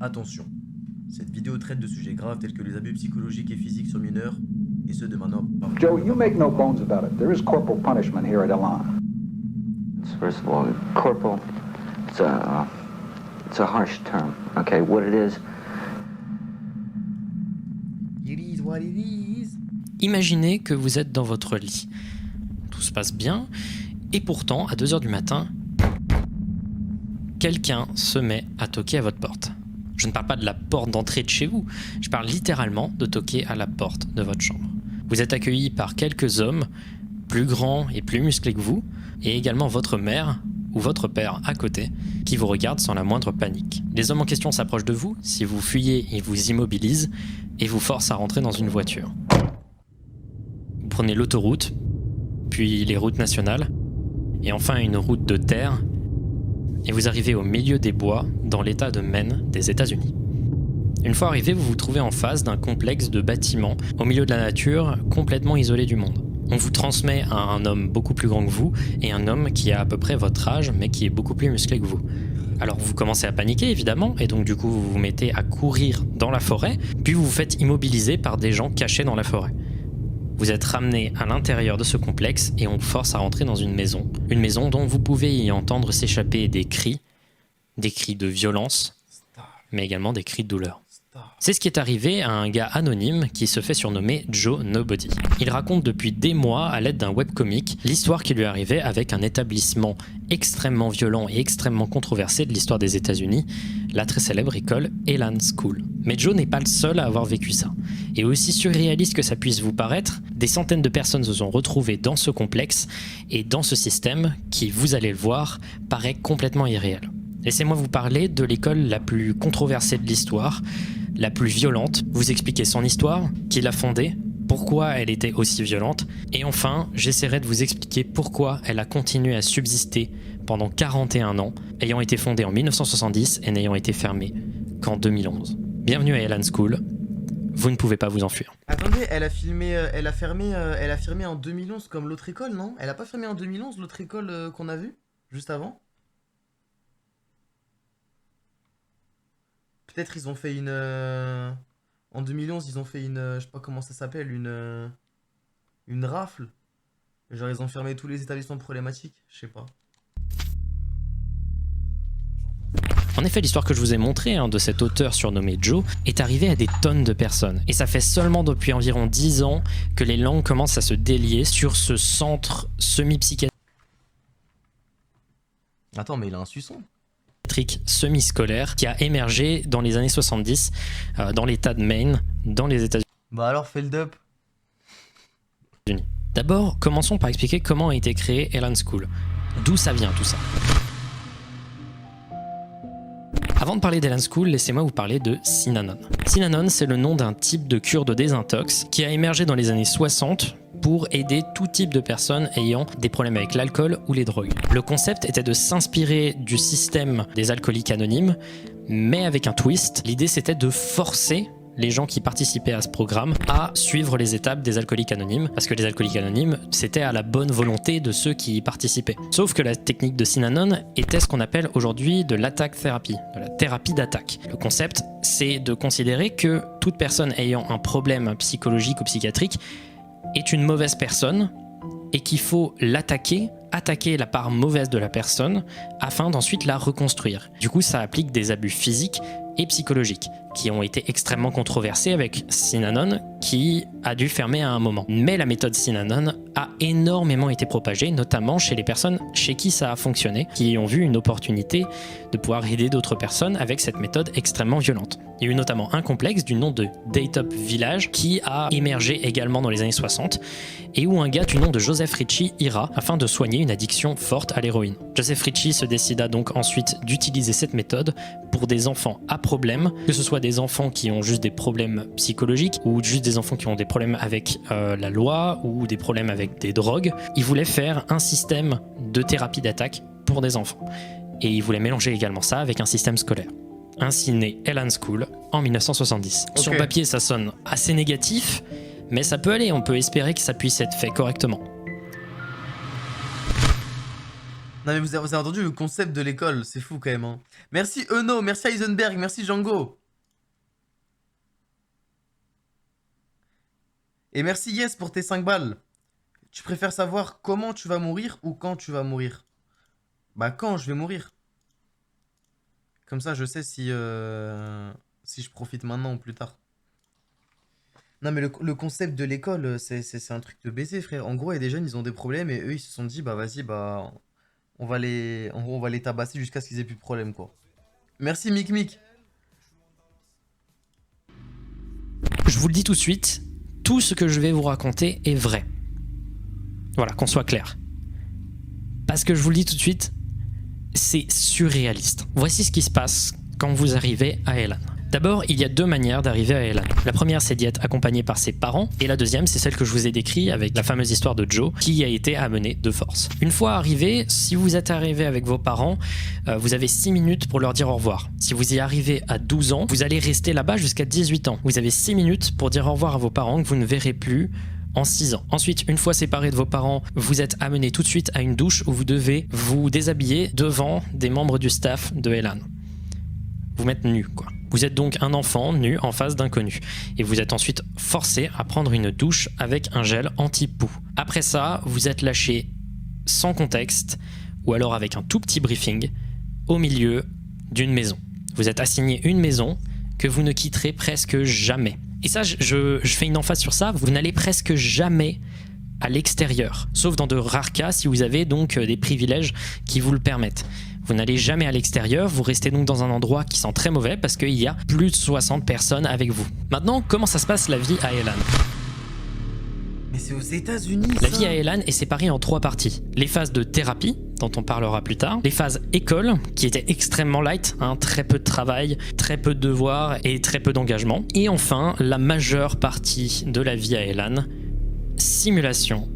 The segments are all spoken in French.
Attention, cette vidéo traite de sujets graves tels que les abus psychologiques et physiques sur mineurs, et ce de maintenant. Joe, you make no bones about it. There is corporal punishment here at Elan. First of all, corporal, it's a harsh term. Okay, what it is. It is what it is. Imaginez que vous êtes dans votre lit. Tout se passe bien, et pourtant, à 2h du matin, quelqu'un se met à toquer à votre porte. Je ne parle pas de la porte d'entrée de chez vous, je parle littéralement de toquer à la porte de votre chambre. Vous êtes accueilli par quelques hommes, plus grands et plus musclés que vous, et également votre mère ou votre père à côté, qui vous regardent sans la moindre panique. Les hommes en question s'approchent de vous, si vous fuyez, ils vous immobilisent et vous forcent à rentrer dans une voiture. Vous prenez l'autoroute, puis les routes nationales, et enfin une route de terre, et vous arrivez au milieu des bois dans l'état de Maine des États-Unis. Une fois arrivé, vous vous trouvez en face d'un complexe de bâtiments au milieu de la nature, complètement isolé du monde. On vous transmet à un homme beaucoup plus grand que vous et un homme qui a à peu près votre âge mais qui est beaucoup plus musclé que vous. Alors vous commencez à paniquer évidemment et donc du coup vous vous mettez à courir dans la forêt, puis vous vous faites immobiliser par des gens cachés dans la forêt. Vous êtes ramené à l'intérieur de ce complexe et on vous force à rentrer dans une maison dont vous pouvez y entendre s'échapper des cris de violence, mais également des cris de douleur. C'est ce qui est arrivé à un gars anonyme qui se fait surnommer Joe Nobody. Il raconte depuis des mois, à l'aide d'un webcomic, l'histoire qui lui est arrivée avec un établissement extrêmement violent et extrêmement controversé de l'histoire des États-Unis, la très célèbre école Elan School. Mais Joe n'est pas le seul à avoir vécu ça. Et aussi surréaliste que ça puisse vous paraître, des centaines de personnes se sont retrouvées dans ce complexe et dans ce système qui, vous allez le voir, paraît complètement irréel. Laissez-moi vous parler de l'école la plus controversée de l'histoire, la plus violente, vous expliquer son histoire, qui l'a fondée, pourquoi elle était aussi violente, et enfin, j'essaierai de vous expliquer pourquoi elle a continué à subsister pendant 41 ans, ayant été fondée en 1970 et n'ayant été fermée qu'en 2011. Bienvenue à Elan School, vous ne pouvez pas vous enfuir. Attendez, elle a fermé en 2011 comme l'autre école, non? Elle a pas fermé en 2011 l'autre école qu'on a vue, juste avant? Peut-être ils ont fait une... En 2011, ils ont fait une... je sais pas comment ça s'appelle, une rafle. Genre ils ont fermé tous les établissements problématiques, je sais pas. En effet, l'histoire que je vous ai montrée de cet auteur surnommé Joe est arrivée à des tonnes de personnes. Et ça fait seulement depuis environ 10 ans que les langues commencent à se délier sur ce centre semi-psychiatrique. Attends, mais il a un suçon. Semi-scolaire qui a émergé dans les années 70 dans l'état de Maine, dans les États-Unis. Bah alors fais le dup. D'abord, commençons par expliquer comment a été créé Elan School. D'où ça vient tout ça. Avant de parler d'Elan School, laissez-moi vous parler de Synanon. Synanon, c'est le nom d'un type de cure de désintox qui a émergé dans les années 60 pour aider tout type de personnes ayant des problèmes avec l'alcool ou les drogues. Le concept était de s'inspirer du système des alcooliques anonymes, mais avec un twist. L'idée, c'était de forcer les gens qui participaient à ce programme à suivre les étapes des alcooliques anonymes, parce que les alcooliques anonymes, c'était à la bonne volonté de ceux qui y participaient. Sauf que la technique de Synanon était ce qu'on appelle aujourd'hui de l'attack therapy, de la thérapie d'attaque. Le concept, c'est de considérer que toute personne ayant un problème psychologique ou psychiatrique est une mauvaise personne et qu'il faut l'attaquer, attaquer la part mauvaise de la personne afin d'ensuite la reconstruire. Du coup, ça applique des abus physiques et psychologiques qui ont été extrêmement controversés avec Synanon qui a dû fermer à un moment. Mais la méthode Synanon a énormément été propagée, notamment chez les personnes chez qui ça a fonctionné, qui ont vu une opportunité de pouvoir aider d'autres personnes avec cette méthode extrêmement violente. Il y a eu notamment un complexe du nom de Daytop Village qui a émergé également dans les années 60 et où un gars du nom de Joseph Ritchie ira afin de soigner une addiction forte à l'héroïne. Joseph Ritchie se décida donc ensuite d'utiliser cette méthode pour des enfants à problème, que ce soit des enfants qui ont juste des problèmes psychologiques ou juste des enfants qui ont des problèmes avec la loi ou des problèmes avec des drogues. Il voulait faire un système de thérapie d'attaque pour des enfants et il voulait mélanger également ça avec un système scolaire. Ainsi naît Elan School en 1970. Okay. Sur papier, ça sonne assez négatif, mais ça peut aller, on peut espérer que ça puisse être fait correctement. Non mais vous avez entendu le concept de l'école, c'est fou quand même. Hein. Merci Eno, merci Heisenberg, merci Django. Et merci Yes pour tes 5 balles. Tu préfères savoir comment tu vas mourir ou quand tu vas mourir? Bah quand je vais mourir. Comme ça je sais si je profite maintenant ou plus tard. Non mais le concept de l'école, c'est un truc de baiser frère. En gros, il y a des jeunes, ils ont des problèmes et eux ils se sont dit bah vas-y bah on va les tabasser jusqu'à ce qu'ils aient plus de problème quoi. Merci Mick Mick. Je vous le dis tout de suite, tout ce que je vais vous raconter est vrai. Voilà, qu'on soit clair. Parce que je vous le dis tout de suite, c'est surréaliste. Voici ce qui se passe quand vous arrivez à Elan. D'abord, il y a 2 manières d'arriver à Elan. La première, c'est d'y être accompagné par ses parents, et la deuxième, c'est celle que je vous ai décrite avec la fameuse histoire de Joe, qui a été amenée de force. Une fois arrivé, si vous êtes arrivé avec vos parents, vous avez 6 minutes pour leur dire au revoir. Si vous y arrivez à 12 ans, vous allez rester là-bas jusqu'à 18 ans. Vous avez 6 minutes pour dire au revoir à vos parents que vous ne verrez plus en 6 ans. Ensuite, une fois séparé de vos parents, vous êtes amené tout de suite à une douche où vous devez vous déshabiller devant des membres du staff de Elan. Vous mettre nu, quoi. Vous êtes donc un enfant nu en face d'inconnus. Et vous êtes ensuite forcé à prendre une douche avec un gel anti-poux. Après ça, vous êtes lâché sans contexte, ou alors avec un tout petit briefing, au milieu d'une maison. Vous êtes assigné une maison que vous ne quitterez presque jamais. Et ça, je fais une emphase sur ça, vous n'allez presque jamais à l'extérieur. Sauf dans de rares cas, si vous avez donc des privilèges qui vous le permettent. Vous n'allez jamais à l'extérieur, vous restez donc dans un endroit qui sent très mauvais parce qu'il y a plus de 60 personnes avec vous. Maintenant, comment ça se passe la vie à Elan? Mais c'est aux États-Unis. La vie à Elan est séparée en 3 parties. Les phases de thérapie, dont on parlera plus tard. Les phases école, qui étaient extrêmement light, hein, très peu de travail, très peu de devoirs et très peu d'engagement. Et enfin, la majeure partie de la vie à Elan, simulation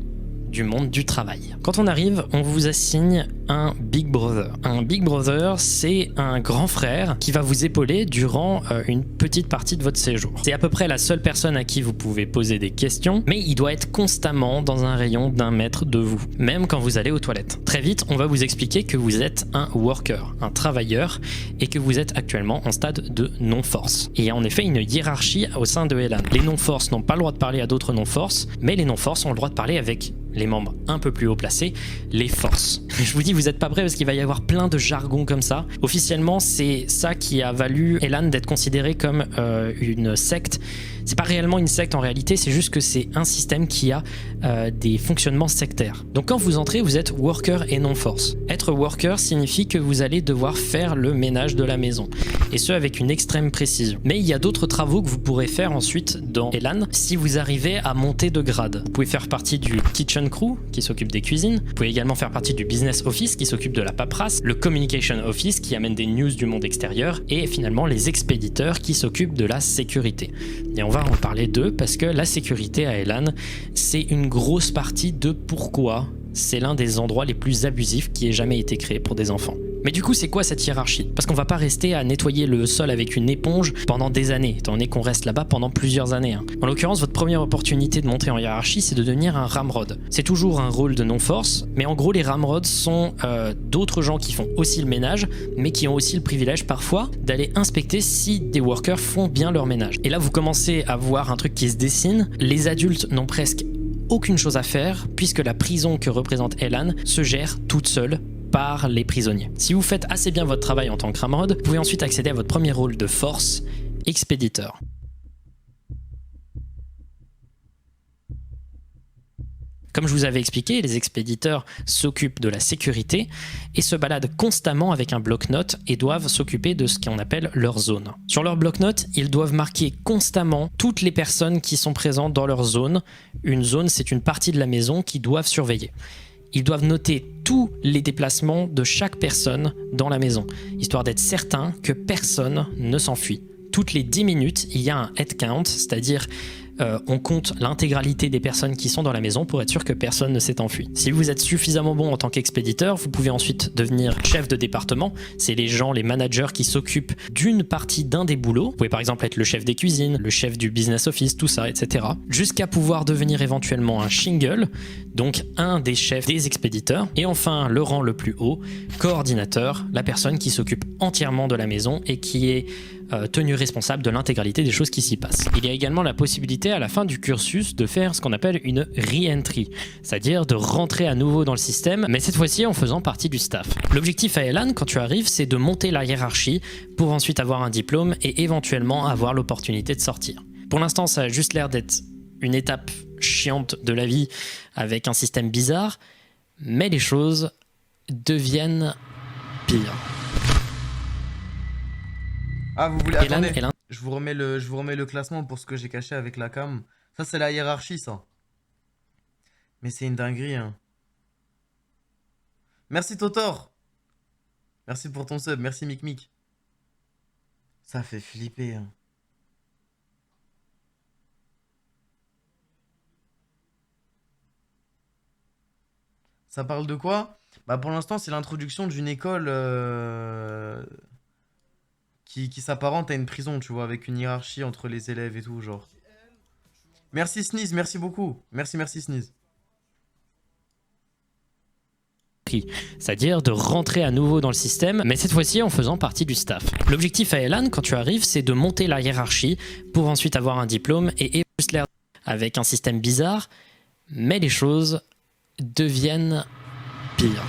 du monde du travail. Quand on arrive, on vous assigne un Big Brother. Un Big Brother, c'est un grand frère qui va vous épauler durant une petite partie de votre séjour. C'est à peu près la seule personne à qui vous pouvez poser des questions, mais il doit être constamment dans un rayon d'1 mètre de vous, même quand vous allez aux toilettes. Très vite, on va vous expliquer que vous êtes un worker, un travailleur, et que vous êtes actuellement en stade de non-force. Il y a en effet une hiérarchie au sein de Elan. Les non-forces n'ont pas le droit de parler à d'autres non-forces, mais les non-forces ont le droit de parler avec les membres un peu plus haut placés, les forces. Je vous dis, vous n'êtes pas prêts parce qu'il va y avoir plein de jargon comme ça. Officiellement, c'est ça qui a valu Elan d'être considéré comme une secte. C'est pas réellement une secte en réalité, c'est juste que c'est un système qui a des fonctionnements sectaires. Donc quand vous entrez, vous êtes worker et non force. Être worker signifie que vous allez devoir faire le ménage de la maison, et ce avec une extrême précision. Mais il y a d'autres travaux que vous pourrez faire ensuite dans Elan si vous arrivez à monter de grade. Vous pouvez faire partie du kitchen crew qui s'occupe des cuisines, vous pouvez également faire partie du business office qui s'occupe de la paperasse, le communication office qui amène des news du monde extérieur, et finalement les expéditeurs qui s'occupent de la sécurité. Et on va en parler d'eux parce que la sécurité à Elan, c'est une grosse partie de pourquoi c'est l'un des endroits les plus abusifs qui ait jamais été créé pour des enfants. Mais du coup, c'est quoi cette hiérarchie? Parce qu'on va pas rester à nettoyer le sol avec une éponge pendant des années, étant donné qu'on reste là-bas pendant plusieurs années. Hein. En l'occurrence, votre première opportunité de monter en hiérarchie, c'est de devenir un ramrod. C'est toujours un rôle de non-force, mais en gros, les ramrods sont d'autres gens qui font aussi le ménage, mais qui ont aussi le privilège parfois d'aller inspecter si des workers font bien leur ménage. Et là, vous commencez à voir un truc qui se dessine. Les adultes n'ont presque aucune chose à faire, puisque la prison que représente Elan se gère toute seule par les prisonniers. Si vous faites assez bien votre travail en tant que ramrod, vous pouvez ensuite accéder à votre premier rôle de force, expéditeur. Comme je vous avais expliqué, les expéditeurs s'occupent de la sécurité et se baladent constamment avec un bloc-notes et doivent s'occuper de ce qu'on appelle leur zone. Sur leur bloc-notes, ils doivent marquer constamment toutes les personnes qui sont présentes dans leur zone. Une zone, c'est une partie de la maison qu'ils doivent surveiller. Ils doivent noter tous les déplacements de chaque personne dans la maison, histoire d'être certain que personne ne s'enfuit. Toutes les 10 minutes, il y a un head count, c'est-à-dire on compte l'intégralité des personnes qui sont dans la maison pour être sûr que personne ne s'est enfui. Si vous êtes suffisamment bon en tant qu'expéditeur, vous pouvez ensuite devenir chef de département. C'est les gens, les managers qui s'occupent d'une partie d'un des boulots. Vous pouvez par exemple être le chef des cuisines, le chef du business office, tout ça, etc. Jusqu'à pouvoir devenir éventuellement un shingle, donc un des chefs des expéditeurs. Et enfin, le rang le plus haut, coordinateur, la personne qui s'occupe entièrement de la maison et qui est tenu responsable de l'intégralité des choses qui s'y passent. Il y a également la possibilité à la fin du cursus de faire ce qu'on appelle une re-entry, c'est-à-dire de rentrer à nouveau dans le système, mais cette fois-ci en faisant partie du staff. L'objectif à Elan, quand tu arrives, c'est de monter la hiérarchie pour ensuite avoir un diplôme et éventuellement avoir l'opportunité de sortir. Pour l'instant, ça a juste l'air d'être une étape chiante de la vie avec un système bizarre, mais les choses deviennent pires. Ah, vous voulez... Elan, Attendez, Elan. je vous remets le classement pour ce que j'ai caché avec la cam. Ça, c'est la hiérarchie, ça. Mais c'est une dinguerie, hein. Merci, Totor. Merci pour ton sub. Merci, Mic. Ça fait flipper, hein. Ça parle de quoi? Bah, pour l'instant, c'est l'introduction d'une école... qui s'apparente à une prison, tu vois, avec une hiérarchie entre les élèves et tout, genre. Merci Sneeze, merci beaucoup. Merci Sneeze. C'est-à-dire de rentrer à nouveau dans le système, mais cette fois-ci en faisant partie du staff. L'objectif à Elan, quand tu arrives, c'est de monter la hiérarchie pour ensuite avoir un diplôme et juste l'air avec un système bizarre, mais les choses deviennent pires.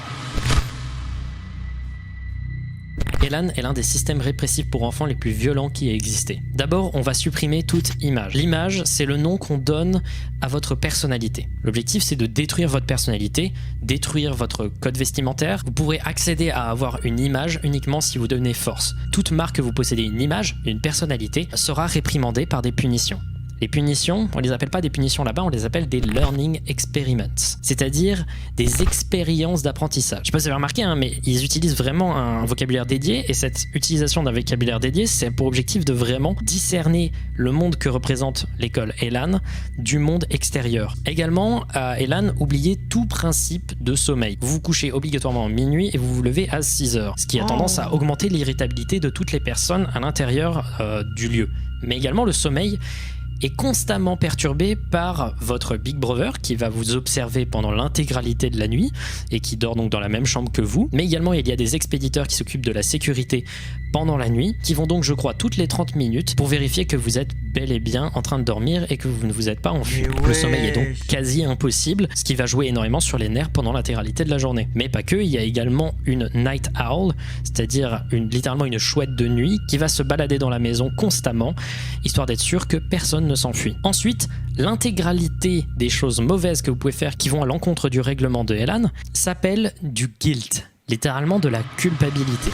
Elan est l'un des systèmes répressifs pour enfants les plus violents qui ait existé. D'abord, on va supprimer toute image. L'image, c'est le nom qu'on donne à votre personnalité. L'objectif, c'est de détruire votre personnalité, détruire votre code vestimentaire. Vous pourrez accéder à avoir une image uniquement si vous devenez force. Toute marque que vous possédez une image, une personnalité, sera réprimandée par des punitions. Les punitions, on les appelle pas des punitions là-bas, on les appelle des learning experiments, c'est-à-dire des expériences d'apprentissage. Je sais pas si vous avez remarqué, hein, mais ils utilisent vraiment un vocabulaire dédié, et cette utilisation d'un vocabulaire dédié, c'est pour objectif de vraiment discerner le monde que représente l'école Elan du monde extérieur. Également, à Elan, oubliez tout principe de sommeil. Vous vous couchez obligatoirement à minuit et vous vous levez à 6 heures, ce qui a tendance à augmenter l'irritabilité de toutes les personnes à l'intérieur du lieu. Mais également, le sommeil est constamment perturbé par votre Big Brother qui va vous observer pendant l'intégralité de la nuit et qui dort donc dans la même chambre que vous. Mais également, il y a des expéditeurs qui s'occupent de la sécurité pendant la nuit, qui vont donc, je crois, toutes les 30 minutes pour vérifier que vous êtes bel et bien en train de dormir et que vous ne vous êtes pas enfui. Ouais. Le sommeil est donc quasi impossible, ce qui va jouer énormément sur les nerfs pendant l'intégralité de la journée. Mais pas que, il y a également une night owl, c'est-à-dire littéralement une chouette de nuit qui va se balader dans la maison constamment, histoire d'être sûr que personne ne s'enfuit. Ensuite, l'intégralité des choses mauvaises que vous pouvez faire qui vont à l'encontre du règlement de Elan s'appelle du guilt, littéralement de la culpabilité.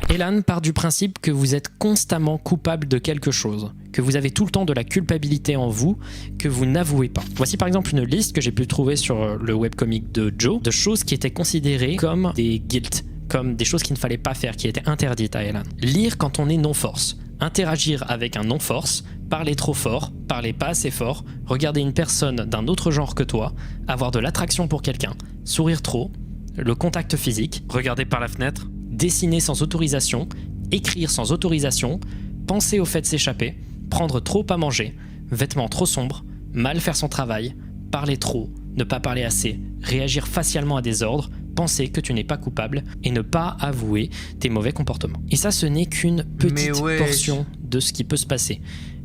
Elan part du principe que vous êtes constamment coupable de quelque chose, que vous avez tout le temps de la culpabilité en vous, que vous n'avouez pas. Voici par exemple une liste que j'ai pu trouver sur le webcomic de Joe, de choses qui étaient considérées comme des guilt, comme des choses qu'il ne fallait pas faire, qui étaient interdites à Elan. Lire quand on est non-force, interagir avec un non-force, parler trop fort, parler pas assez fort, regarder une personne d'un autre genre que toi, avoir de l'attraction pour quelqu'un, sourire trop, le contact physique, regarder par la fenêtre, dessiner sans autorisation, écrire sans autorisation, penser au fait de s'échapper, prendre trop à manger, vêtements trop sombres, mal faire son travail, parler trop, ne pas parler assez, réagir facialement à des ordres, penser que tu n'es pas coupable et ne pas avouer tes mauvais comportements. Et ça, ce n'est qu'une petite portion de ce qui peut se passer.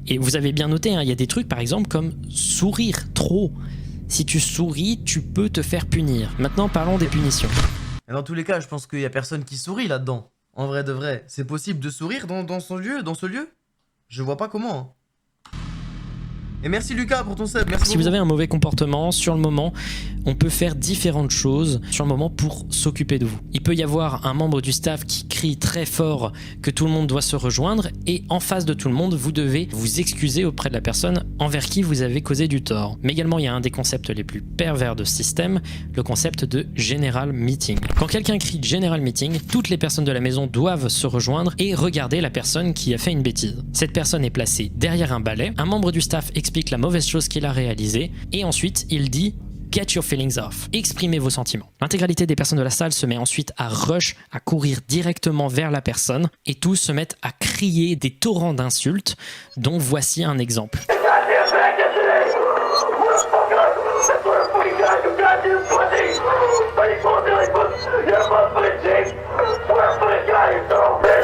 Et vous avez bien noté, hein, il y a des trucs par exemple comme sourire trop. Si tu souris, tu peux te faire punir. Maintenant, parlons des punitions. Et dans tous les cas, je pense qu'il y a personne qui sourit là-dedans. En vrai de vrai. C'est possible de sourire dans ce lieu? Je vois pas comment. Hein. Et merci Lucas pour ton sub, merci Si beaucoup. vous avez un mauvais comportement, sur le moment, on peut faire différentes choses sur le moment pour s'occuper de vous. Il peut y avoir un membre du staff qui crie très fort que tout le monde doit se rejoindre et en face de tout le monde, vous devez vous excuser auprès de la personne envers qui vous avez causé du tort. Mais également, il y a un des concepts les plus pervers de ce système, le concept de General Meeting. Quand quelqu'un crie General Meeting, toutes les personnes de la maison doivent se rejoindre et regarder la personne qui a fait une bêtise. Cette personne est placée derrière un balai, un membre du staff explique la mauvaise chose qu'il a réalisée et ensuite il dit Get your feelings off. Exprimez vos sentiments. L'intégralité des personnes de la salle se met ensuite à rush, à courir directement vers la personne et tous se mettent à crier des torrents d'insultes dont voici un exemple.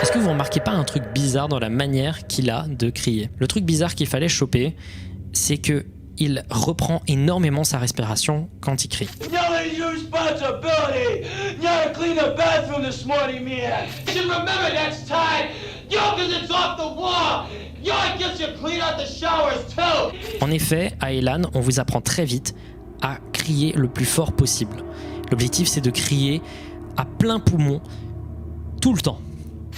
Est-ce que vous remarquez pas un truc bizarre dans la manière qu'il a de crier? Le truc bizarre qu'il fallait choper, c'est que il reprend énormément sa respiration quand il crie. En effet, à Elan, on vous apprend très vite à crier le plus fort possible. L'objectif, c'est de crier à plein poumon tout le temps.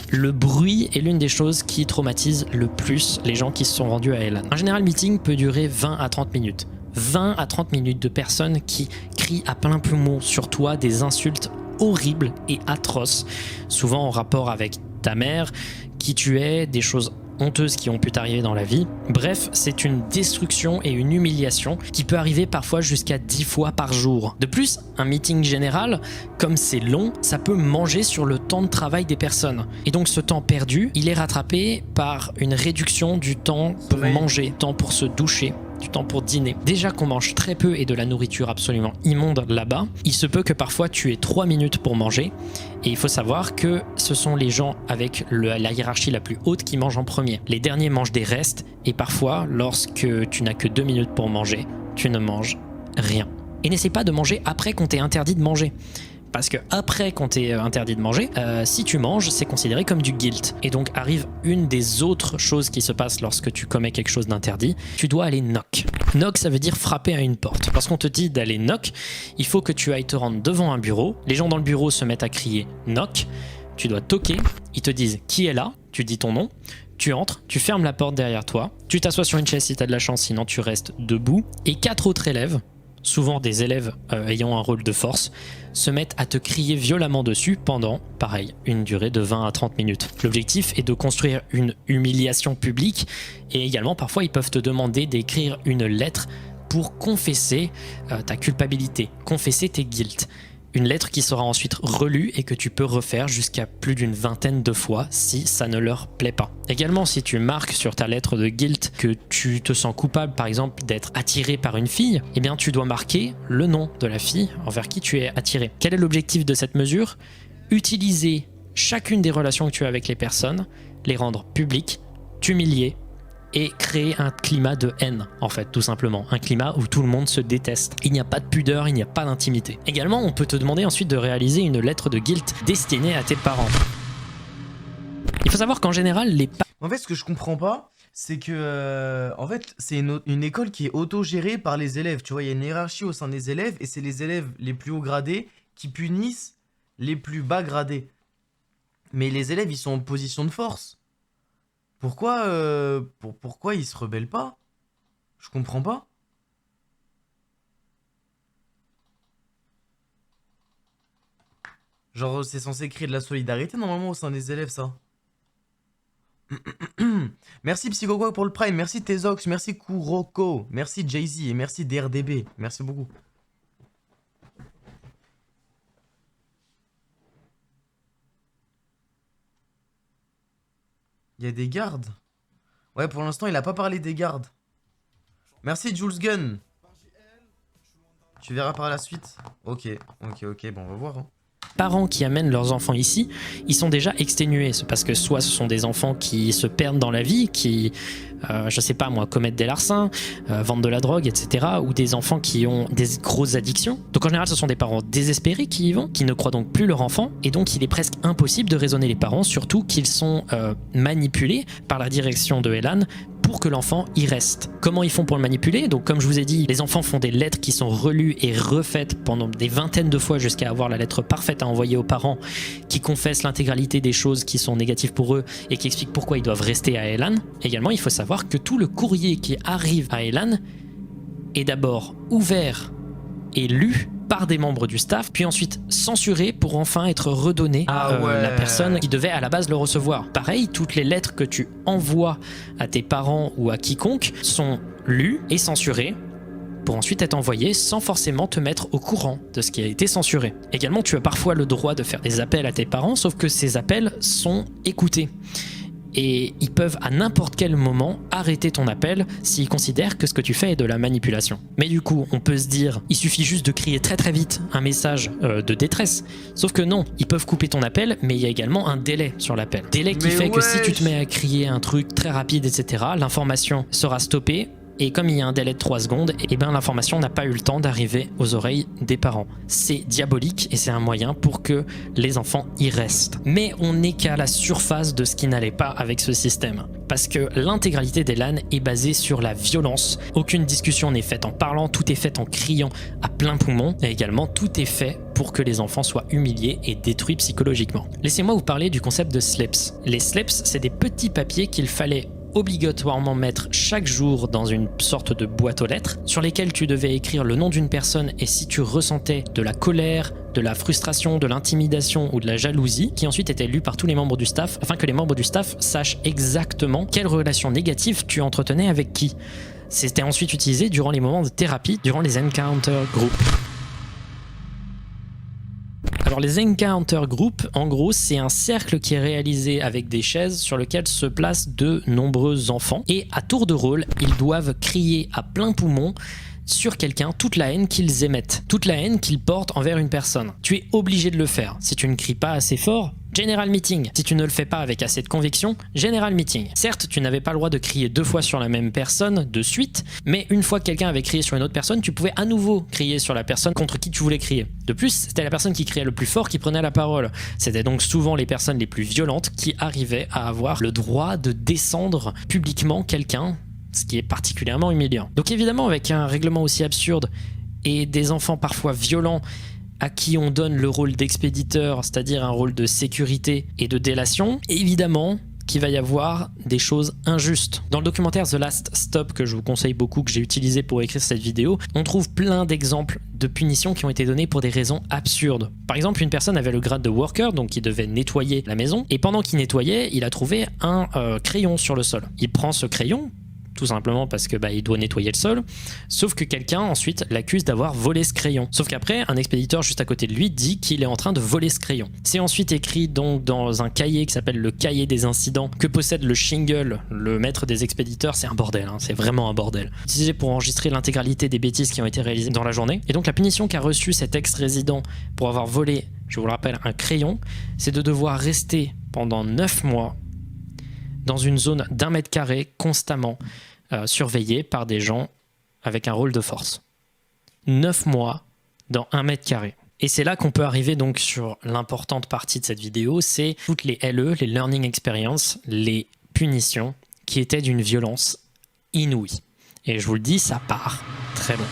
Le bruit est l'une des choses qui traumatise le plus les gens qui se sont rendus à Elan. Un General Meeting peut durer 20 à 30 minutes. 20 à 30 minutes de personnes qui crient à plein poumon sur toi des insultes horribles et atroces, souvent en rapport avec ta mère, qui tu es, des choses honteuses qui ont pu t'arriver dans la vie. Bref, c'est une destruction et une humiliation qui peut arriver parfois jusqu'à 10 fois par jour. De plus, un meeting général, comme c'est long, ça peut manger sur le temps de travail des personnes. Et donc ce temps perdu, il est rattrapé par une réduction du temps pour manger, temps pour se doucher, du temps pour dîner. Déjà qu'on mange très peu et de la nourriture absolument immonde là-bas, il se peut que parfois tu aies 3 minutes pour manger. Et il faut savoir que ce sont les gens avec la hiérarchie la plus haute qui mangent en premier. Les derniers mangent des restes et parfois, lorsque tu n'as que 2 minutes pour manger, tu ne manges rien. Et n'essaie pas de manger après qu'on t'ait interdit de manger. Parce que après qu'on t'ait interdit de manger, si tu manges, c'est considéré comme du guilt. Et donc arrive une des autres choses qui se passent lorsque tu commets quelque chose d'interdit. Tu dois aller knock. Knock, ça veut dire frapper à une porte. Lorsqu'on te dit d'aller knock, il faut que tu ailles te rendre devant un bureau. Les gens dans le bureau se mettent à crier knock. Tu dois toquer. Ils te disent qui est là. Tu dis ton nom. Tu entres, tu fermes la porte derrière toi. Tu t'assois sur une chaise si tu as de la chance, sinon tu restes debout. Et 4 autres élèves, souvent des élèves ayant un rôle de force, se mettent à te crier violemment dessus pendant, pareil, une durée de 20 à 30 minutes. L'objectif est de construire une humiliation publique et également parfois ils peuvent te demander d'écrire une lettre pour confesser ta culpabilité, confesser tes guilts. Une lettre qui sera ensuite relue et que tu peux refaire jusqu'à plus d'une vingtaine de fois si ça ne leur plaît pas. Également, si tu marques sur ta lettre de guilt que tu te sens coupable, par exemple, d'être attiré par une fille, eh bien tu dois marquer le nom de la fille envers qui tu es attiré. Quel est l'objectif de cette mesure? Utiliser chacune des relations que tu as avec les personnes, les rendre publiques, t'humilier, et créer un climat de haine, en fait, tout simplement. Un climat où tout le monde se déteste. Il n'y a pas de pudeur, il n'y a pas d'intimité. Également, on peut te demander ensuite de réaliser une lettre de guilt destinée à tes parents. Il faut savoir qu'en général, les parents... En fait, ce que je comprends pas, c'est que, en fait, c'est une école qui est autogérée par les élèves. Tu vois, il y a une hiérarchie au sein des élèves, et c'est les élèves les plus haut gradés qui punissent les plus bas gradés. Mais les élèves, ils sont en position de force. Pourquoi ils se rebellent pas? Je comprends pas. Genre, c'est censé créer de la solidarité normalement au sein des élèves, ça. Merci Psychoquack pour le Prime, merci Tezox, merci Kuroko, merci Jay-Z et merci DRDB. Merci beaucoup. Il y a des gardes. Ouais, pour l'instant, il a pas parlé des gardes. Merci Jules Gunn. Tu verras par la suite. Ok, bon, on va voir. Hein. Parents qui amènent leurs enfants ici, ils sont déjà exténués. C'est parce que soit ce sont des enfants qui se perdent dans la vie, qui, je sais pas moi, commettent des larcins, vendent de la drogue, etc. Ou des enfants qui ont des grosses addictions. Donc en général, ce sont des parents désespérés qui y vont, qui ne croient donc plus leur enfant. Et donc il est presque impossible de raisonner les parents, surtout qu'ils sont manipulés par la direction de Elan pour que l'enfant y reste. Comment ils font pour le manipuler? Donc comme je vous ai dit, les enfants font des lettres qui sont relues et refaites pendant des vingtaines de fois jusqu'à avoir la lettre parfaite à envoyer aux parents qui confessent l'intégralité des choses qui sont négatives pour eux et qui expliquent pourquoi ils doivent rester à Elan. Également, il faut savoir que tout le courrier qui arrive à Elan est d'abord ouvert et lu par des membres du staff, puis ensuite censuré pour enfin être redonné à la personne qui devait à la base le recevoir. Pareil, toutes les lettres que tu envoies à tes parents ou à quiconque sont lues et censurées pour ensuite être envoyées sans forcément te mettre au courant de ce qui a été censuré. Également, tu as parfois le droit de faire des appels à tes parents, sauf que ces appels sont écoutés. Et ils peuvent à n'importe quel moment arrêter ton appel s'ils considèrent que ce que tu fais est de la manipulation. Mais du coup, on peut se dire, il suffit juste de crier très très vite un message de détresse. Sauf que non, ils peuvent couper ton appel, mais il y a également un délai sur l'appel. Délai qui fait que si tu te mets à crier un truc très rapide, etc., l'information sera stoppée. Et comme il y a un délai de 3 secondes, et ben l'information n'a pas eu le temps d'arriver aux oreilles des parents. C'est diabolique et c'est un moyen pour que les enfants y restent. Mais on n'est qu'à la surface de ce qui n'allait pas avec ce système. Parce que l'intégralité des LAN est basée sur la violence. Aucune discussion n'est faite en parlant, tout est fait en criant à plein poumon. Et également, tout est fait pour que les enfants soient humiliés et détruits psychologiquement. Laissez-moi vous parler du concept de slips. Les slips, c'est des petits papiers qu'il fallait obligatoirement mettre chaque jour dans une sorte de boîte aux lettres sur lesquelles tu devais écrire le nom d'une personne et si tu ressentais de la colère, de la frustration, de l'intimidation ou de la jalousie, qui ensuite était lu par tous les membres du staff afin que les membres du staff sachent exactement quelle relation négative tu entretenais avec qui. C'était ensuite utilisé durant les moments de thérapie, durant les encounter groups. Alors les encounter groups, en gros, c'est un cercle qui est réalisé avec des chaises sur lesquelles se placent de nombreux enfants et à tour de rôle, ils doivent crier à plein poumon sur quelqu'un toute la haine qu'ils émettent, toute la haine qu'ils portent envers une personne. Tu es obligé de le faire. Si tu ne cries pas assez fort, General Meeting. Si tu ne le fais pas avec assez de conviction, General Meeting. Certes, tu n'avais pas le droit de crier 2 fois sur la même personne de suite, mais une fois que quelqu'un avait crié sur une autre personne, tu pouvais à nouveau crier sur la personne contre qui tu voulais crier. De plus, c'était la personne qui criait le plus fort qui prenait la parole. C'était donc souvent les personnes les plus violentes qui arrivaient à avoir le droit de descendre publiquement quelqu'un, ce qui est particulièrement humiliant. Donc évidemment, avec un règlement aussi absurde et des enfants parfois violents à qui on donne le rôle d'expéditeur, c'est-à-dire un rôle de sécurité et de délation, évidemment qu'il va y avoir des choses injustes. Dans le documentaire The Last Stop, que je vous conseille beaucoup, que j'ai utilisé pour écrire cette vidéo, on trouve plein d'exemples de punitions qui ont été données pour des raisons absurdes. Par exemple, une personne avait le grade de worker, donc il devait nettoyer la maison, et pendant qu'il nettoyait, il a trouvé un crayon sur le sol. Il prend ce crayon, tout simplement parce que il doit nettoyer le sol, sauf que quelqu'un ensuite l'accuse d'avoir volé ce crayon. Sauf qu'après, un expéditeur juste à côté de lui dit qu'il est en train de voler ce crayon. C'est ensuite écrit donc dans un cahier qui s'appelle le cahier des incidents que possède le Shingle, le maître des expéditeurs. C'est un bordel, hein, c'est vraiment un bordel. Utilisé pour enregistrer l'intégralité des bêtises qui ont été réalisées dans la journée. Et donc la punition qu'a reçue cet ex-résident pour avoir volé, je vous le rappelle, un crayon, c'est de devoir rester pendant 9 mois dans une zone d'1 mètre carré constamment surveillée par des gens avec un rôle de force. 9 mois dans 1 mètre carré. Et c'est là qu'on peut arriver donc sur l'importante partie de cette vidéo, c'est toutes les LE, les Learning Experience, les punitions qui étaient d'une violence inouïe. Et je vous le dis, ça part très loin.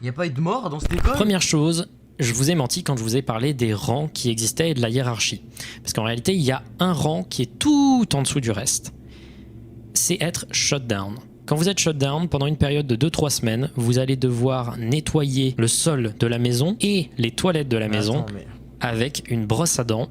Il n'y a pas eu de mort dans cette école? Première chose, je vous ai menti quand je vous ai parlé des rangs qui existaient et de la hiérarchie. Parce qu'en réalité, il y a un rang qui est tout en dessous du reste. C'est être shutdown. Quand vous êtes shutdown, pendant une période de 2-3 semaines, vous allez devoir nettoyer le sol de la maison et les toilettes de la maison avec une brosse à dents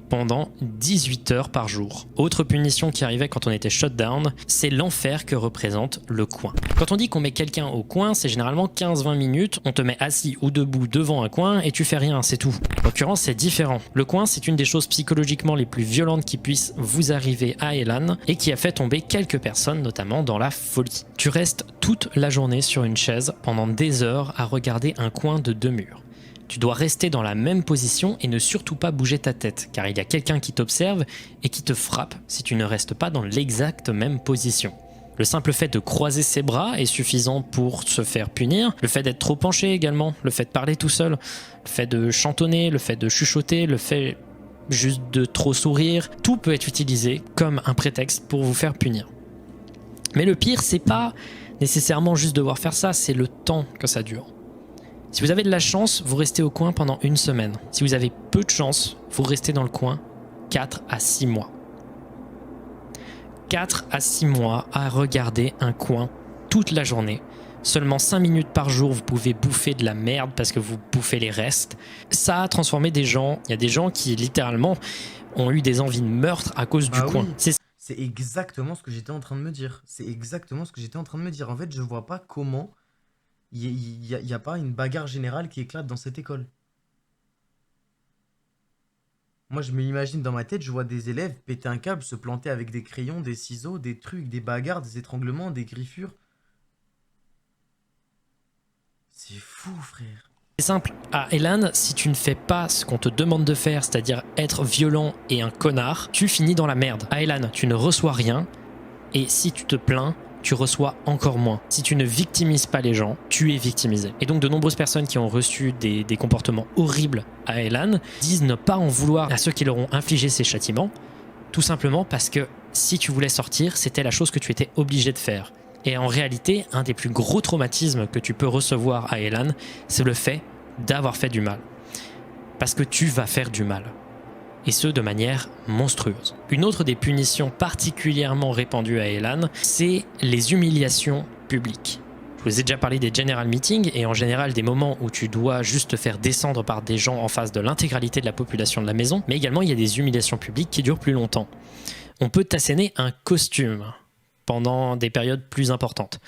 pendant 18 heures par jour. Autre punition qui arrivait quand on était shutdown, c'est l'enfer que représente le coin. Quand on dit qu'on met quelqu'un au coin, c'est généralement 15-20 minutes, on te met assis ou debout devant un coin et tu fais rien, c'est tout. En l'occurrence, c'est différent. Le coin, c'est une des choses psychologiquement les plus violentes qui puissent vous arriver à Elan et qui a fait tomber quelques personnes, notamment dans la folie. Tu restes toute la journée sur une chaise pendant des heures à regarder un coin de 2 murs. Tu dois rester dans la même position et ne surtout pas bouger ta tête, car il y a quelqu'un qui t'observe et qui te frappe si tu ne restes pas dans l'exacte même position. Le simple fait de croiser ses bras est suffisant pour se faire punir. Le fait d'être trop penché également, le fait de parler tout seul, le fait de chantonner, le fait de chuchoter, le fait juste de trop sourire. Tout peut être utilisé comme un prétexte pour vous faire punir. Mais le pire, c'est pas nécessairement juste devoir faire ça, c'est le temps que ça dure. Si vous avez de la chance, vous restez au coin pendant 1 semaine. Si vous avez peu de chance, vous restez dans le coin 4 à 6 mois. 4 à 6 mois à regarder un coin toute la journée. Seulement 5 minutes par jour, vous pouvez bouffer de la merde parce que vous bouffez les restes. Ça a transformé des gens. Il y a des gens qui, littéralement, ont eu des envies de meurtre à cause du coin. Oui. C'est exactement ce que j'étais en train de me dire. C'est exactement ce que j'étais en train de me dire. En fait, je vois pas comment il y a pas une bagarre générale qui éclate dans cette école. Moi, je me l'imagine dans ma tête, je vois des élèves péter un câble, se planter avec des crayons, des ciseaux, des trucs, des bagarres, des étranglements, des griffures. C'est fou, frère. C'est simple, à Elan, si tu ne fais pas ce qu'on te demande de faire, c'est-à-dire être violent et un connard, tu finis dans la merde. À Elan, tu ne reçois rien, et si tu te plains, tu reçois encore moins. Si tu ne victimises pas les gens, tu es victimisé. Et donc de nombreuses personnes qui ont reçu des comportements horribles à Elan disent ne pas en vouloir à ceux qui leur ont infligé ces châtiments, tout simplement parce que si tu voulais sortir, c'était la chose que tu étais obligé de faire. Et en réalité, un des plus gros traumatismes que tu peux recevoir à Elan, c'est le fait d'avoir fait du mal. Parce que tu vas faire du mal. Et ce, de manière monstrueuse. Une autre des punitions particulièrement répandues à Elan, c'est les humiliations publiques. Je vous ai déjà parlé des General Meetings et en général des moments où tu dois juste te faire descendre par des gens en face de l'intégralité de la population de la maison, mais également il y a des humiliations publiques qui durent plus longtemps. On peut t'asséner un costume pendant des périodes plus importantes.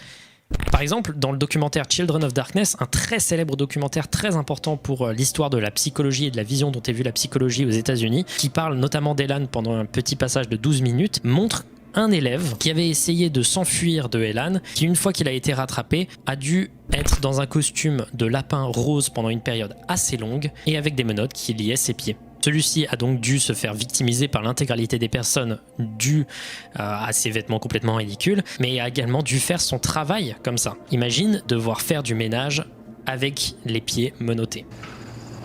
Par exemple, dans le documentaire Children of Darkness, un très célèbre documentaire très important pour l'histoire de la psychologie et de la vision dont est vue la psychologie aux États-Unis, qui parle notamment d'Elan pendant un petit passage de 12 minutes, montre un élève qui avait essayé de s'enfuir de Elan, qui une fois qu'il a été rattrapé, a dû être dans un costume de lapin rose pendant une période assez longue et avec des menottes qui liaient ses pieds. Celui-ci a donc dû se faire victimiser par l'intégralité des personnes dû à ses vêtements complètement ridicules, mais a également dû faire son travail comme ça. Imagine devoir faire du ménage avec les pieds menottés.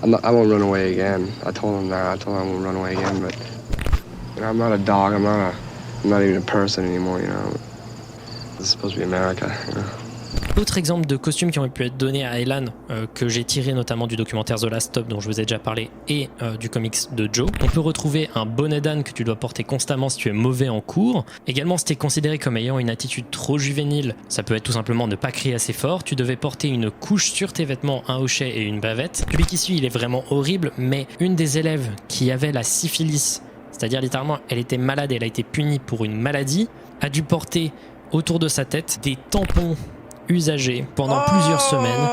I won't run away again. I told him that. I told him I won't run away again, but you know, I'm not a dog. I'm not even a person anymore, you know. This is supposed to be America, you know. Autre exemple de costumes qui ont pu être donnés à Elan, que j'ai tiré notamment du documentaire The Last Stop dont je vous ai déjà parlé et du comics de Joe. On peut retrouver un bonnet d'âne que tu dois porter constamment si tu es mauvais en cours. Également, si tu es considéré comme ayant une attitude trop juvénile, ça peut être tout simplement ne pas crier assez fort. Tu devais porter une couche sur tes vêtements, un hochet et une bavette. Celui qui suit, il est vraiment horrible, mais une des élèves qui avait la syphilis, c'est-à-dire littéralement elle était malade et elle a été punie pour une maladie, a dû porter autour de sa tête des tampons usagés pendant plusieurs semaines,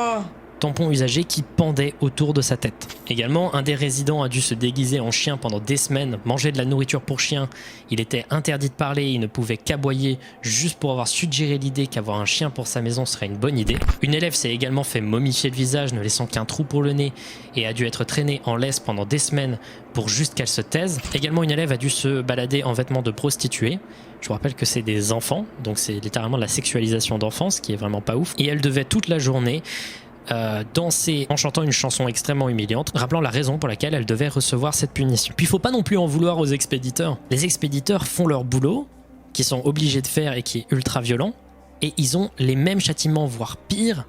tampons usagés qui pendaient autour de sa tête. Également, un des résidents a dû se déguiser en chien pendant des semaines, manger de la nourriture pour chien. Il était interdit de parler, il ne pouvait qu'aboyer juste pour avoir suggéré l'idée qu'avoir un chien pour sa maison serait une bonne idée. Une élève s'est également fait momifier le visage, ne laissant qu'un trou pour le nez, et a dû être traînée en laisse pendant des semaines pour juste qu'elle se taise. Également, une élève a dû se balader en vêtements de prostituée. Je vous rappelle que c'est des enfants, donc c'est littéralement la sexualisation d'enfants, ce qui est vraiment pas ouf. Et elle devait toute la journée danser en chantant une chanson extrêmement humiliante, rappelant la raison pour laquelle elle devait recevoir cette punition. Puis il faut pas non plus en vouloir aux expéditeurs. Les expéditeurs font leur boulot, qu'ils sont obligés de faire et qui est ultra violent, et ils ont les mêmes châtiments, voire pire,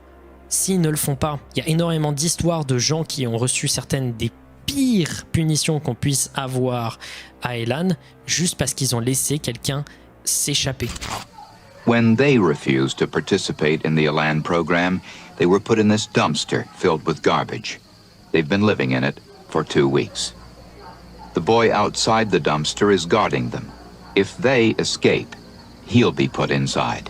s'ils ne le font pas. Il y a énormément d'histoires de gens qui ont reçu certaines des pires punitions qu'on puisse avoir à Elan, juste parce qu'ils ont laissé quelqu'un s'échapper. When they refused to participate in the Elan program, they were put in this dumpster filled with garbage. They've been living in it for 2 weeks. The boy outside the dumpster is guarding them. If they escape, he'll be put inside.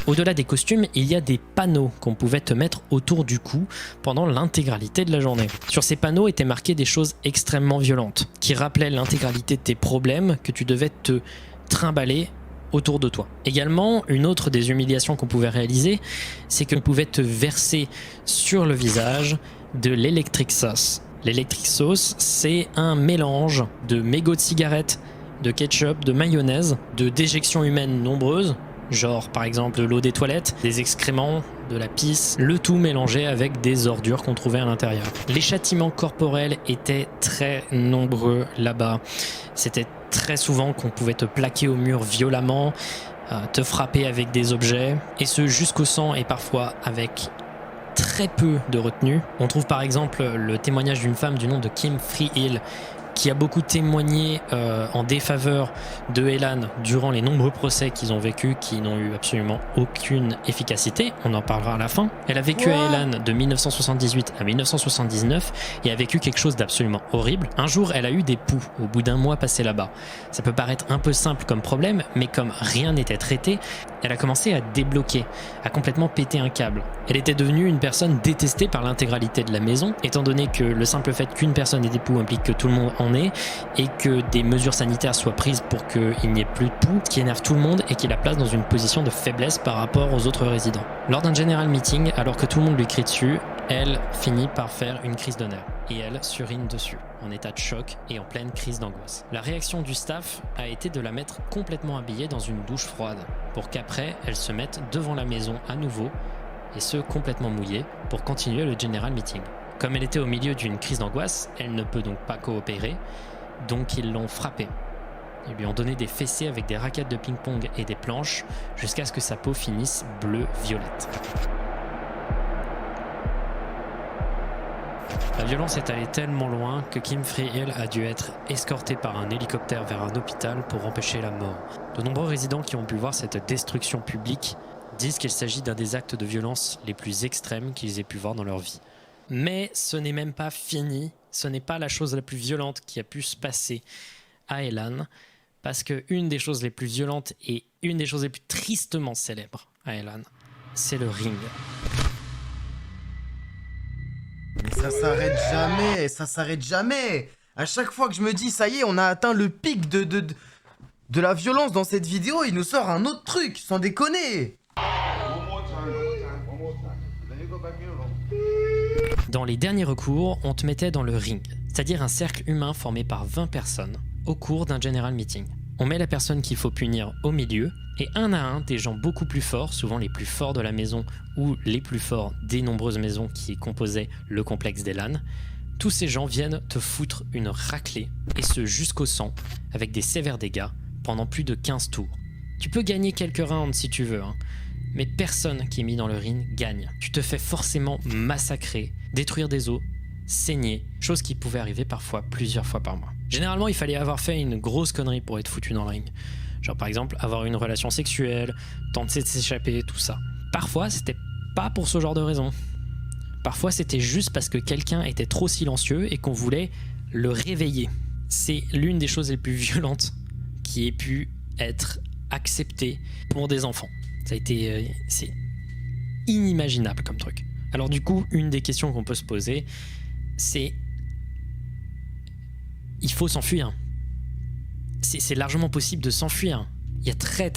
Au-delà des costumes, il y a des panneaux qu'on pouvait te mettre autour du cou pendant l'intégralité de la journée. Sur ces panneaux étaient marquées des choses extrêmement violentes, qui rappelaient l'intégralité de tes problèmes que tu devais te trimballer autour de toi. Également, une autre des humiliations qu'on pouvait réaliser, c'est qu'on pouvait te verser sur le visage de l'électric sauce. L'électric sauce, c'est un mélange de mégots de cigarettes, de ketchup, de mayonnaise, de déjections humaines nombreuses, genre par exemple de l'eau des toilettes, des excréments, de la pisse, le tout mélangé avec des ordures qu'on trouvait à l'intérieur. Les châtiments corporels étaient très nombreux là-bas. C'était très souvent qu'on pouvait te plaquer au mur violemment, te frapper avec des objets, et ce jusqu'au sang et parfois avec très peu de retenue. On trouve par exemple le témoignage d'une femme du nom de Kim Freehill qui a beaucoup témoigné en défaveur de Elan durant les nombreux procès qu'ils ont vécus qui n'ont eu absolument aucune efficacité. On en parlera à la fin. Elle a vécu à Elan de 1978 à 1979 et a vécu quelque chose d'absolument horrible. Un jour, elle a eu des poux au bout d'un mois passé là-bas. Ça peut paraître un peu simple comme problème, mais comme rien n'était traité, elle a commencé à débloquer, à complètement péter un câble. Elle était devenue une personne détestée par l'intégralité de la maison, étant donné que le simple fait qu'une personne ait des poux implique que tout le monde en ait, et que des mesures sanitaires soient prises pour qu'il n'y ait plus de poux, ce qui énerve tout le monde et qui la place dans une position de faiblesse par rapport aux autres résidents. Lors d'un general meeting, alors que tout le monde lui crie dessus, elle finit par faire une crise de nerfs, et elle surine dessus, en état de choc et en pleine crise d'angoisse. La réaction du staff a été de la mettre complètement habillée dans une douche froide, pour qu'après, elle se mette devant la maison à nouveau, et ce complètement mouillée, pour continuer le general meeting. Comme elle était au milieu d'une crise d'angoisse, elle ne peut donc pas coopérer, donc ils l'ont frappée. Ils lui ont donné des fessées avec des raquettes de ping-pong et des planches, jusqu'à ce que sa peau finisse bleu-violette. La violence est allée tellement loin que Kim Freehill a dû être escortée par un hélicoptère vers un hôpital pour empêcher la mort. De nombreux résidents qui ont pu voir cette destruction publique disent qu'il s'agit d'un des actes de violence les plus extrêmes qu'ils aient pu voir dans leur vie. Mais ce n'est même pas fini, ce n'est pas la chose la plus violente qui a pu se passer à Elan, parce qu'une des choses les plus violentes et une des choses les plus tristement célèbres à Elan, c'est le ring. Mais ça s'arrête jamais, ça s'arrête jamais. À chaque fois que je me dis, ça y est, on a atteint le pic de la violence dans cette vidéo, il nous sort un autre truc, sans déconner. Dans les derniers recours, on te mettait dans le ring, c'est-à-dire un cercle humain formé par 20 personnes, au cours d'un general meeting. On met la personne qu'il faut punir au milieu, et un à un, des gens beaucoup plus forts, souvent les plus forts de la maison ou les plus forts des nombreuses maisons qui composaient le complexe d'Elan, tous ces gens viennent te foutre une raclée, et ce jusqu'au sang, avec des sévères dégâts, pendant plus de 15 tours. Tu peux gagner quelques rounds si tu veux, mais personne qui est mis dans le ring gagne. Tu te fais forcément massacrer, détruire des os, saigner, chose qui pouvait arriver parfois plusieurs fois par mois. Généralement, il fallait avoir fait une grosse connerie pour être foutu dans le ring. Genre par exemple, avoir une relation sexuelle, tenter de s'échapper, tout ça. Parfois, c'était pas pour ce genre de raison. Parfois, c'était juste parce que quelqu'un était trop silencieux et qu'on voulait le réveiller. C'est l'une des choses les plus violentes qui ait pu être acceptée pour des enfants. Ça a été... c'est inimaginable comme truc. Alors du coup, une des questions qu'on peut se poser, c'est... il faut s'enfuir. C'est largement possible de s'enfuir. Il y a très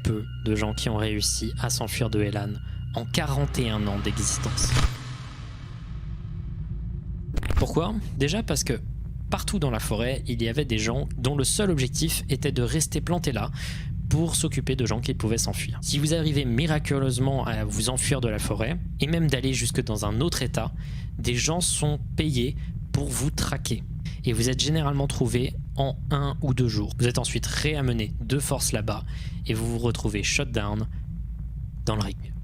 peu de gens qui ont réussi à s'enfuir de Elan en 41 ans d'existence. Pourquoi ? Déjà parce que partout dans la forêt, il y avait des gens dont le seul objectif était de rester plantés là pour s'occuper de gens qui pouvaient s'enfuir. Si vous arrivez miraculeusement à vous enfuir de la forêt, et même d'aller jusque dans un autre état, des gens sont payés pour vous traquer. Et vous êtes généralement trouvé en 1 ou 2 jours. Vous êtes ensuite réamené de force là-bas, et vous vous retrouvez shutdown dans le ring.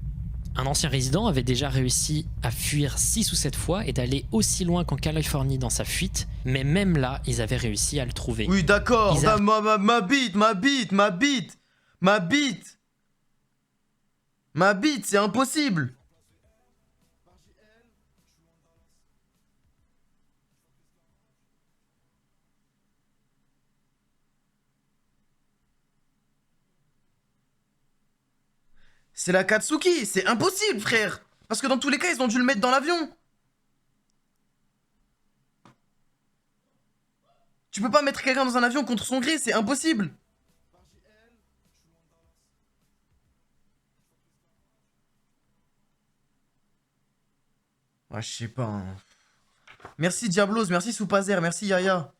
Un ancien résident avait déjà réussi à fuir 6 ou 7 fois et d'aller aussi loin qu'en Californie dans sa fuite, mais même là, ils avaient réussi à le trouver. Oui, d'accord, Ils a- ma bite, c'est impossible. C'est la Katsuki, c'est impossible, frère. Parce que dans tous les cas, ils ont dû le mettre dans l'avion. Tu peux pas mettre quelqu'un dans un avion contre son gré, c'est impossible. Ouais, je sais pas. Merci Diablos, merci Soupazer, merci Yaya.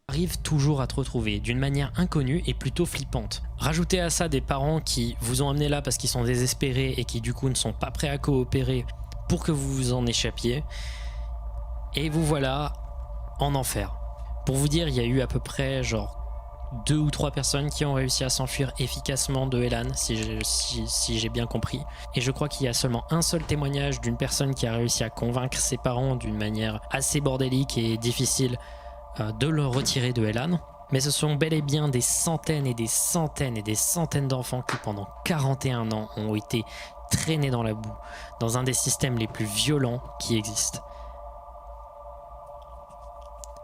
arrive toujours à te retrouver d'une manière inconnue et plutôt flippante. Rajoutez à ça des parents qui vous ont amené là parce qu'ils sont désespérés et qui du coup ne sont pas prêts à coopérer pour que vous vous en échappiez. Et vous voilà en enfer. Pour vous dire, il y a eu à peu près genre 2 ou 3 personnes qui ont réussi à s'enfuir efficacement de Elan, si j'ai bien compris. Et je crois qu'il y a seulement un seul témoignage d'une personne qui a réussi à convaincre ses parents d'une manière assez bordélique et difficile de le retirer de Elan. Mais ce sont bel et bien des centaines et des centaines et des centaines d'enfants qui pendant 41 ans ont été traînés dans la boue, dans un des systèmes les plus violents qui existent.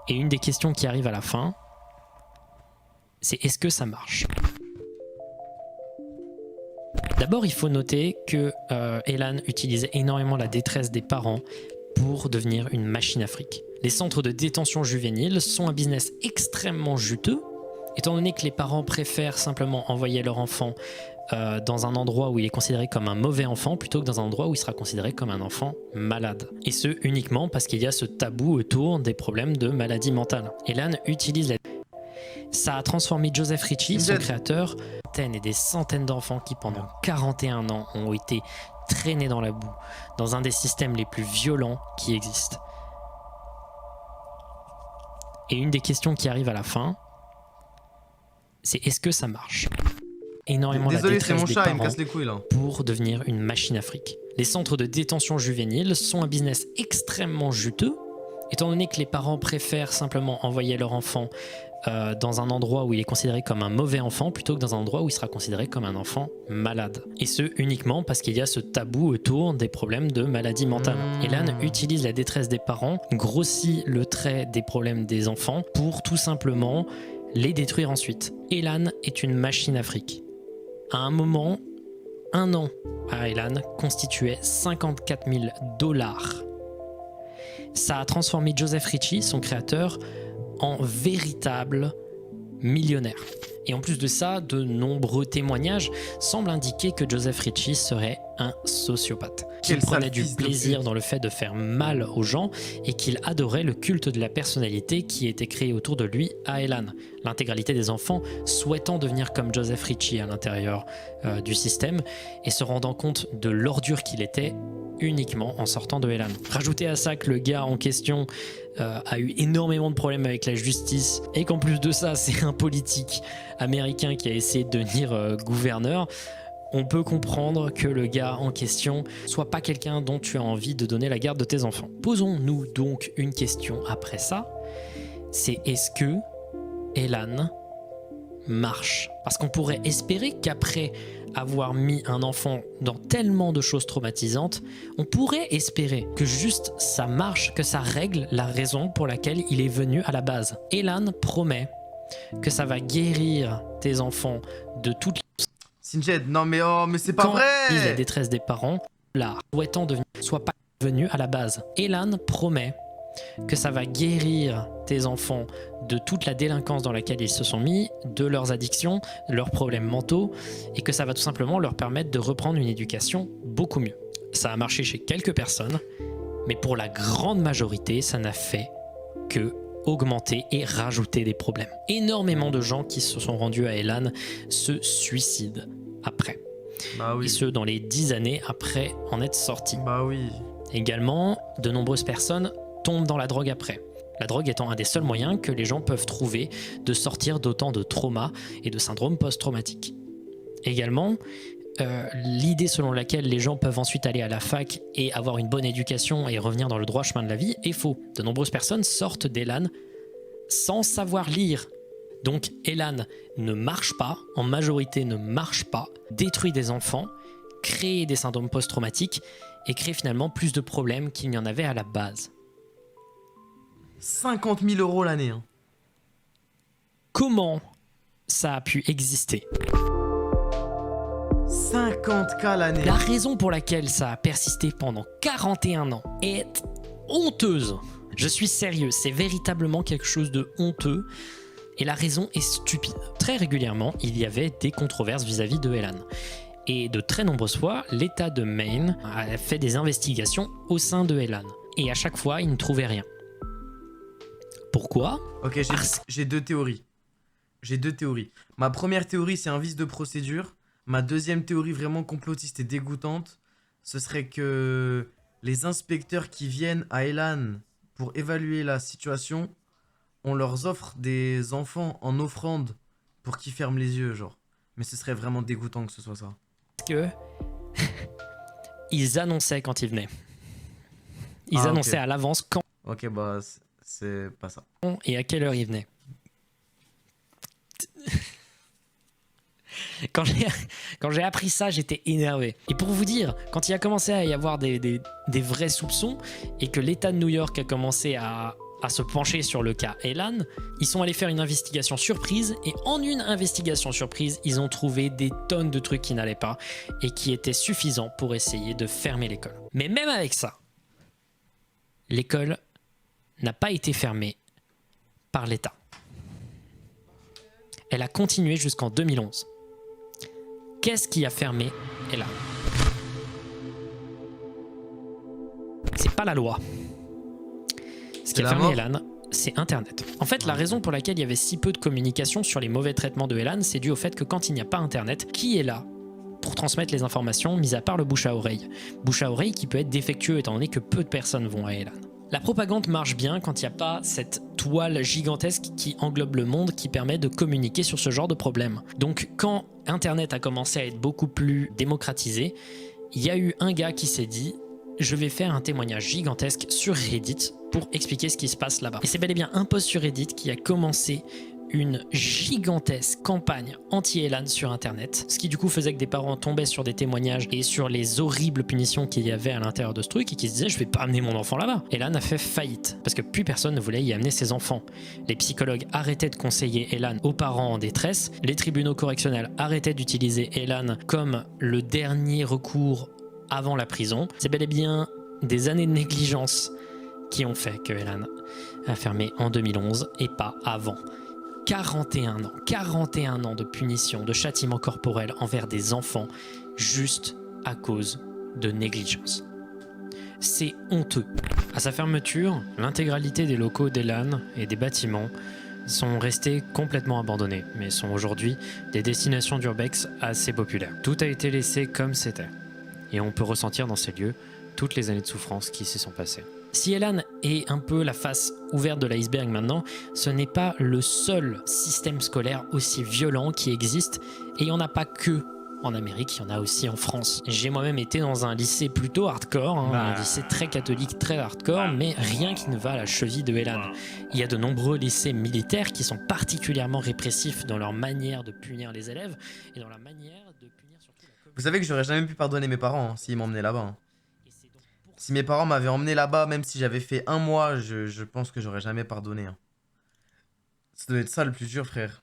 Et une des questions qui arrive à la fin, c'est est-ce que ça marche? D'abord, il faut noter que Elan utilise énormément la détresse des parents pour devenir une machine à fric. Les centres de détention juvénile sont un business extrêmement juteux, étant donné que les parents préfèrent simplement envoyer leur enfant dans un endroit où il est considéré comme un mauvais enfant plutôt que dans un endroit où il sera considéré comme un enfant malade. Et ce, uniquement parce qu'il y a ce tabou autour des problèmes de maladie mentale. Elan utilise la... Ça a transformé Joseph Ritchie, son créateur, et des centaines d'enfants qui pendant 41 ans ont été traînés dans la boue, dans un des systèmes les plus violents qui existent. Et une des questions qui arrive à la fin, c'est est-ce que ça marche? Énormément Désolé, la détresse c'est mon des chat, il me parents casse les couilles là. pour devenir une machine à fric. Les centres de détention juvénile sont un business extrêmement juteux, étant donné que les parents préfèrent simplement envoyer leur enfant dans un endroit où il est considéré comme un mauvais enfant plutôt que dans un endroit où il sera considéré comme un enfant malade. Et ce, uniquement parce qu'il y a ce tabou autour des problèmes de maladie mentale. Elan utilise la détresse des parents, grossit le trait des problèmes des enfants pour tout simplement les détruire ensuite. Elan est une machine à fric. À un moment, un an à Elan constituait 54 000 $. Ça a transformé Joseph Ritchie, son créateur, en véritable millionnaire. Et en plus de ça, de nombreux témoignages semblent indiquer que Joseph Ritchie serait un sociopathe, qu'il prenait du plaisir dans le fait de faire mal aux gens et qu'il adorait le culte de la personnalité qui était créé autour de lui à Elan. L'intégralité des enfants souhaitant devenir comme Joseph Ritchie à l'intérieur du système et se rendant compte de l'ordure qu'il était uniquement en sortant de Elan. Rajoutez à ça que le gars en question a eu énormément de problèmes avec la justice et qu'en plus de ça, c'est un politique américain qui a essayé de devenir gouverneur. On peut comprendre que le gars en question soit pas quelqu'un dont tu as envie de donner la garde de tes enfants. Posons-nous donc une question après ça, c'est est-ce que Elan marche? Parce qu'on pourrait espérer qu'après avoir mis un enfant dans tellement de choses traumatisantes, on pourrait espérer que juste ça marche, que ça règle la raison pour laquelle il est venu à la base. Elan promet que ça va guérir tes enfants de toutes les... Sinjed, non mais oh, mais c'est pas vrai! La détresse des parents, là, souhaitant devenir, soit pas venu à la base. Elan promet que ça va guérir tes enfants de toute la délinquance dans laquelle ils se sont mis, de leurs addictions, de leurs problèmes mentaux, et que ça va tout simplement leur permettre de reprendre une éducation beaucoup mieux. Ça a marché chez quelques personnes, mais pour la grande majorité, ça n'a fait que augmenter et rajouter des problèmes. Énormément de gens qui se sont rendus à Elan se suicident après. Bah oui. Et ce, dans les 10 années après en être sortis. Bah oui. Également, de nombreuses personnes tombent dans la drogue après. La drogue étant un des seuls moyens que les gens peuvent trouver de sortir d'autant de traumas et de syndromes post-traumatiques. Également, l'idée selon laquelle les gens peuvent ensuite aller à la fac et avoir une bonne éducation et revenir dans le droit chemin de la vie est faux. De nombreuses personnes sortent d'Elan sans savoir lire. Donc Elan ne marche pas, en majorité ne marche pas, détruit des enfants, crée des syndromes post-traumatiques et crée finalement plus de problèmes qu'il n'y en avait à la base. 50 000 € l'année. Hein. Comment ça a pu exister ? 50K l'année. La raison pour laquelle ça a persisté pendant 41 ans est honteuse. Je suis sérieux, c'est véritablement quelque chose de honteux. Et la raison est stupide. Très régulièrement, il y avait des controverses vis-à-vis de Elan. Et de très nombreuses fois, l'État de Maine a fait des investigations au sein de Elan. Et à chaque fois, il ne trouvait rien. Pourquoi? Ok, j'ai deux théories. J'ai deux théories. Ma première théorie, c'est un vice de procédure. Ma deuxième théorie, vraiment complotiste et dégoûtante, ce serait que les inspecteurs qui viennent à Elan pour évaluer la situation, on leur offre des enfants en offrande pour qu'ils ferment les yeux, genre. Mais ce serait vraiment dégoûtant que ce soit ça. Que ils annonçaient quand ils venaient. Ils Ah, ok. annonçaient à l'avance quand Ok, bah, c'est pas ça. et à quelle heure ils venaient. Quand j'ai appris ça, j'étais énervé. Et pour vous dire, quand il a commencé à y avoir des vrais soupçons et que l'État de New York a commencé à se pencher sur le cas Elan, ils sont allés faire une investigation surprise et en une investigation surprise, ils ont trouvé des tonnes de trucs qui n'allaient pas et qui étaient suffisants pour essayer de fermer l'école. Mais même avec ça, l'école n'a pas été fermée par l'État. Elle a continué jusqu'en 2011. Qu'est-ce qui a fermé Elan? C'est pas la loi. Ce qui a fermé Elan, c'est Internet. En fait, la raison pour laquelle il y avait si peu de communication sur les mauvais traitements de Elan, c'est dû au fait que quand il n'y a pas Internet, qui est là pour transmettre les informations, mis à part le bouche à oreille? Bouche à oreille qui peut être défectueux étant donné que peu de personnes vont à Elan. La propagande marche bien quand il n'y a pas cette toile gigantesque qui englobe le monde qui permet de communiquer sur ce genre de problème. Donc quand Internet a commencé à être beaucoup plus démocratisé, il y a eu un gars qui s'est dit « Je vais faire un témoignage gigantesque sur Reddit pour expliquer ce qui se passe là-bas ». Et c'est bel et bien un post sur Reddit qui a commencé une gigantesque campagne anti-Elan sur Internet, ce qui du coup faisait que des parents tombaient sur des témoignages et sur les horribles punitions qu'il y avait à l'intérieur de ce truc et qui se disaient je vais pas amener mon enfant là-bas. Elan a fait faillite parce que plus personne ne voulait y amener ses enfants. Les psychologues arrêtaient de conseiller Elan aux parents en détresse, les tribunaux correctionnels arrêtaient d'utiliser Elan comme le dernier recours avant la prison. C'est bel et bien des années de négligence qui ont fait que Elan a fermé en 2011 et pas avant. 41 ans de punition, de châtiment corporel envers des enfants juste à cause de négligence. C'est honteux. À sa fermeture, l'intégralité des locaux d'Elan et des bâtiments sont restés complètement abandonnés, mais sont aujourd'hui des destinations d'urbex assez populaires. Tout a été laissé comme c'était, et on peut ressentir dans ces lieux toutes les années de souffrance qui s'y sont passées. Si Elan est un peu la face ouverte de l'iceberg maintenant, ce n'est pas le seul système scolaire aussi violent qui existe, et il n'y en a pas que en Amérique, il y en a aussi en France. J'ai moi-même été dans un lycée plutôt hardcore, un lycée très catholique, très hardcore, mais rien qui ne va à la cheville de Elan. Il y a de nombreux lycées militaires qui sont particulièrement répressifs dans leur manière de punir les élèves, et dans la manière de punir surtout la communauté. Vous savez que j'aurais jamais pu pardonner mes parents s'ils m'emmenaient là-bas. Hein. Si mes parents m'avaient emmené là-bas, même si j'avais fait un mois, je pense que j'aurais jamais pardonné. Hein. Ça doit être ça le plus dur, frère.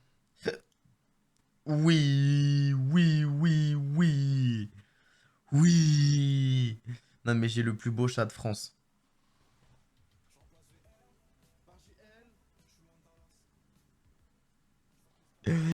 Oui. Oui. Non, mais j'ai le plus beau chat de France.